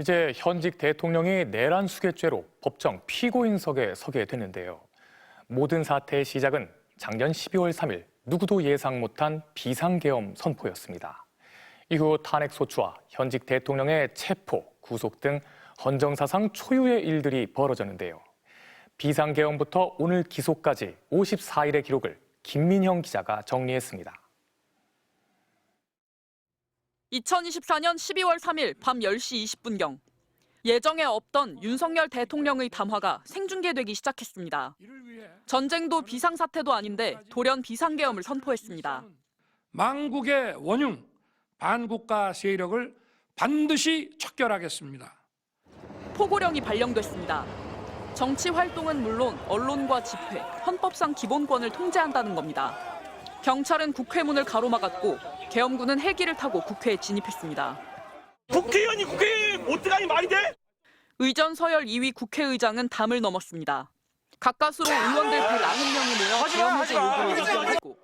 이제 현직 대통령이 내란 수괴죄로 법정 피고인석에 서게 되는데요. 모든 사태의 시작은 작년 12월 3일 누구도 예상 못한 비상계엄 선포였습니다. 이후 탄핵소추와 현직 대통령의 체포, 구속 등 헌정사상 초유의 일들이 벌어졌는데요. 비상계엄부터 오늘 기소까지 54일의 기록을 김민형 기자가 정리했습니다. 2024년 12월 3일 밤 10시 20분경 예정에 없던 윤석열 대통령의 담화가 생중계되기 시작했습니다. 전쟁도 비상사태도 아닌데 돌연 비상계엄을 선포했습니다. 망국의 원흉, 반국가 세력을 반드시 척결하겠습니다. 포고령이 발령됐습니다. 정치 활동은 물론 언론과 집회, 헌법상 기본권을 통제한다는 겁니다. 경찰은 국회문을 가로막았고 계엄군은 헬기를 타고 국회에 진입했습니다. 국회의원이 국회에 못 들어가니 말이 돼? 의전 서열 2위 국회의장은 담을 넘었습니다. 가까스로 의원들 190명이 모여 계엄 해제 요구를 제기했고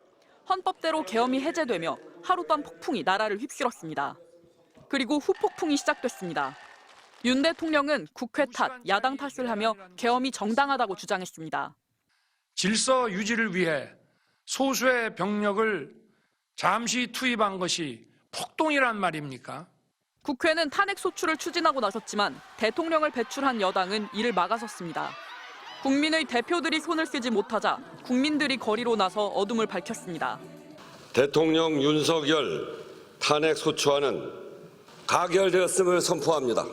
헌법대로 계엄이 해제되며 하룻밤 폭풍이 나라를 휩쓸었습니다. 그리고 후폭풍이 시작됐습니다. 윤 대통령은 국회 탓, 야당 탓을 하며 계엄이 정당하다고 주장했습니다. 질서 유지를 위해 소수의 병력을 잠시 투입한 것이 폭동이란 말입니까? 국회는 탄핵소추를 추진하고 나섰지만 대통령을 배출한 여당은 이를 막아섰습니다. 국민의 대표들이 손을 쓰지 못하자 국민들이 거리로 나서 어둠을 밝혔습니다. 대통령 윤석열 탄핵소추안은 가결되었음을 선포합니다.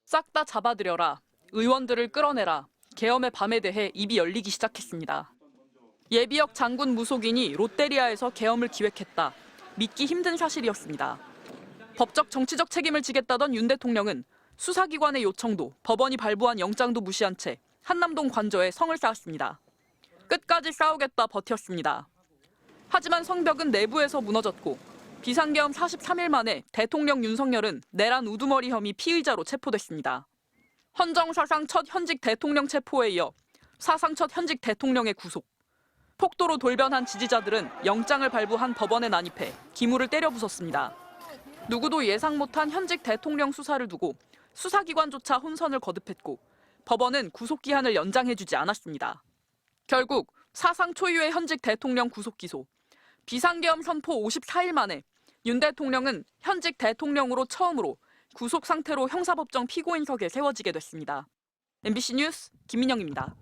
싹 다 잡아들여라, 의원들을 끌어내라, 계엄의 밤에 대해 입이 열리기 시작했습니다. 예비역 장군 무속인이 롯데리아에서 계엄을 기획했다. 믿기 힘든 사실이었습니다. 법적 정치적 책임을 지겠다던 윤 대통령은 수사기관의 요청도 법원이 발부한 영장도 무시한 채 한남동 관저에 성을 쌓았습니다. 끝까지 싸우겠다 버텼습니다. 하지만 성벽은 내부에서 무너졌고 비상계엄 43일 만에 대통령 윤석열은 내란 우두머리 혐의 피의자로 체포됐습니다. 헌정사상 첫 현직 대통령 체포에 이어 사상 첫 현직 대통령의 구속. 폭도로 돌변한 지지자들은 영장을 발부한 법원에 난입해 기물을 때려 부쉈습니다. 누구도 예상 못한 현직 대통령 수사를 두고 수사기관조차 혼선을 거듭했고 법원은 구속기한을 연장해주지 않았습니다. 결국 사상 초유의 현직 대통령 구속 기소, 비상계엄 선포 54일 만에 윤 대통령은 현직 대통령으로 처음으로 구속 상태로 형사법정 피고인석에 세워지게 됐습니다. MBC 뉴스 김민영입니다.